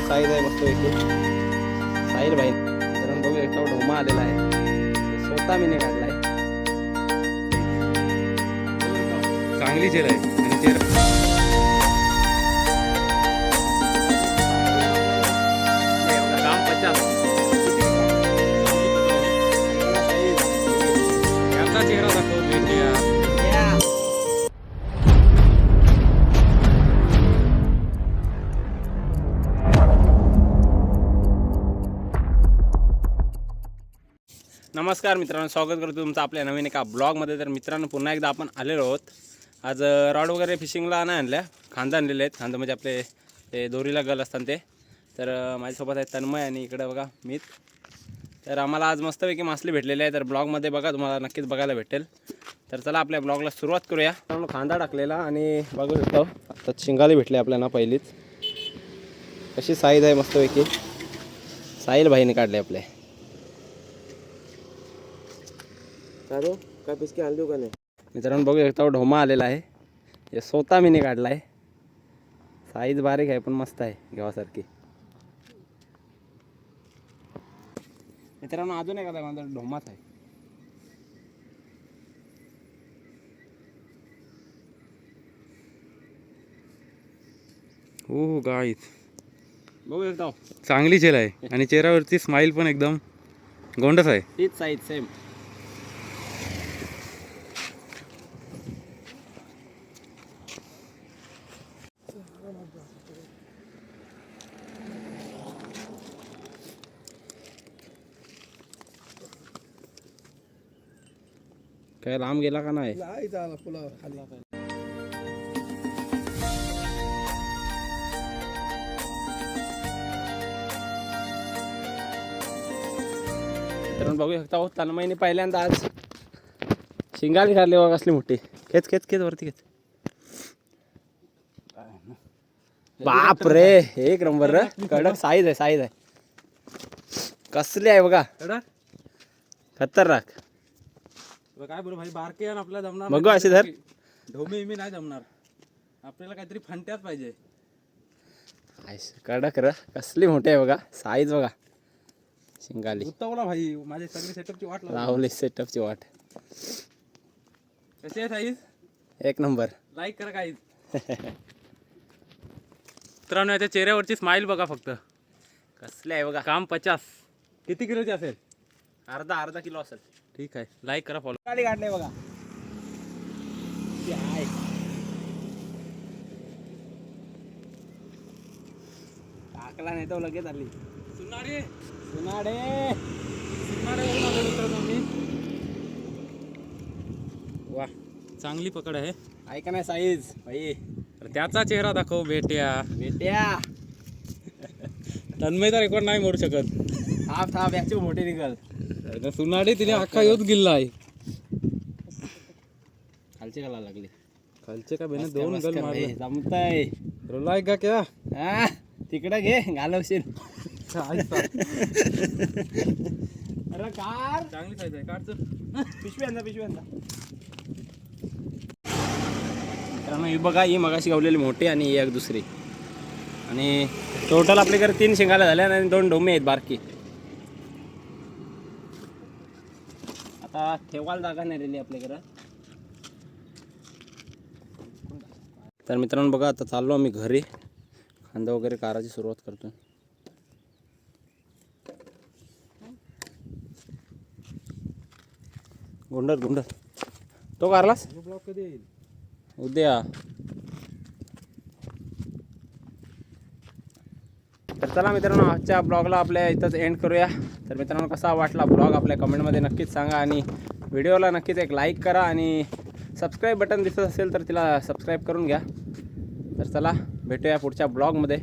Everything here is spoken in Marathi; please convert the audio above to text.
साईज आहे मस्त पैकी साहिल भाई तर बघू एक ढोमा आलेला आहे स्वतः मीने काढलाय चांगली चेर आहे आणि चेर काम 50 याचा चेहरा दाखव भेटूया नमस्कार मित्रांनो, स्वागत करतो तुमचं आपल्या नवीन एका ब्लॉगमध्ये. तर मित्रांनो पुन्हा एकदा आपण आलेलो आहोत. आज रॉड वगैरे फिशिंगला नाही आणल्या, खांदा आणलेले आहेत. खांदा म्हणजे आपले ते दोरीला गल असतात ते. तर माझ्यासोबत आहे तन्मय आणि इकडे बघा मीत. तर आम्हाला आज मस्तपैकी मासली भेटलेली आहे. तर ब्लॉगमध्ये बघा, तुम्हाला नक्कीच बघायला भेटेल. तर चला आपल्या ब्लॉगला सुरुवात करूया. खांदा टाकलेला आणि बघू शकतो आता शिंगाली भेटले आपल्याला पहिलीच. कशी साईज आहे मस्तपैकी साहिल भाईने काढले आपले. चालू काय पिसकी आणली का नाही मित्रांनो बघू शकता ढोमा आलेला आहे. हे स्वतः मीने काढला आहे. साईज बारीक आहे पण मस्त आहे घेवासारखी. मित्रांनो अजून एखादा माझा ढोमाच आहे. हो गाईस बघू शकता चांगली चेर आहे आणि चेहऱ्यावरची स्माइल पण एकदम गोंडस आहे. तीच साईज सेम. काय लांब गेला का नाही? तर बघू शकता तन्मयने पहिल्यांदा आज शिंगाली काढली बघा कसली मोठी. खेच खेच खेच वरती खेच. बाप रे एक नंबर रे. कडक साईज आहे साईज आहे. कसली आहे बघा खतरनाक. काय बरं भाई बारके आणि आपल्याला जमणार बघू असे धर. ढोमे मी नाही जमणार, आपल्याला काहीतरी फंट्यात पाहिजे. कडक र कसली मोठी आहे बघा साईज बघा. शिंगाली उत्तवला भाई माझे सगळे सेटअपची वाट राहुल सेटअपची वाट. कशी आहे साईज? एक नंबर. लाईक करा काही. मित्रांनो याच्या चेहऱ्यावरची स्माइल बघा फक्त. कसली आहे बघा. काम 50 किती किलोची असेल? अर्धा किलो असेल. ठीक आहे, लाईक करा, फॉलो. खाली काढले बघा. टाकला नाही तो लगेच आली. सुनाडे सुनाडे वा चांगली पकड आहे. ऐका नाही साईज भाई. तर त्याचा चेहरा दाखव बेट्या. बेट्या तन्मयचा रेकॉर्ड नाही मोडू शकत. थांब थांब याची मोठी निघल. सुनाडे तिने अख्खा योच गिल्ला आहे. खालची घालायला लागली. खालचे का बेने दोन गल मारले. जमतय. रोलाय का क्या? हा तिकडे घे घालवशील. अरे कार चांगली साईज आहे. काढ पिशवी आणा मित्रांनो. ही बघा ही मगाशी गावलेली मोठी आणि ही एक दुसरी. आणि टोटल आपल्याकडे 3 शिंगाला झाल्या आणि 2 ढोमे आहेत बारकी. आता ठेवायला जागा नाही राहिली आपल्याकडं. तर मित्रांनो बघा आता चाललो आम्ही घरी. खांदा वगैरे काराची सुरुवात करतो. गुंडर तो कारलास ब्लॉक कधी येईल? उद्या. तर चला मित्रांनो आजच्या ब्लॉगला आपल्या इथंच एंड करूया. तर मित्रांनो कसा वाटला ब्लॉग आपल्या कमेंटमध्ये नक्कीच सांगा आणि व्हिडिओला नक्कीच एक लाईक करा आणि सबस्क्राईब बटन दिसत असेल तर तिला सबस्क्राईब करून घ्या. तर चला भेटूया पुढच्या ब्लॉगमध्ये.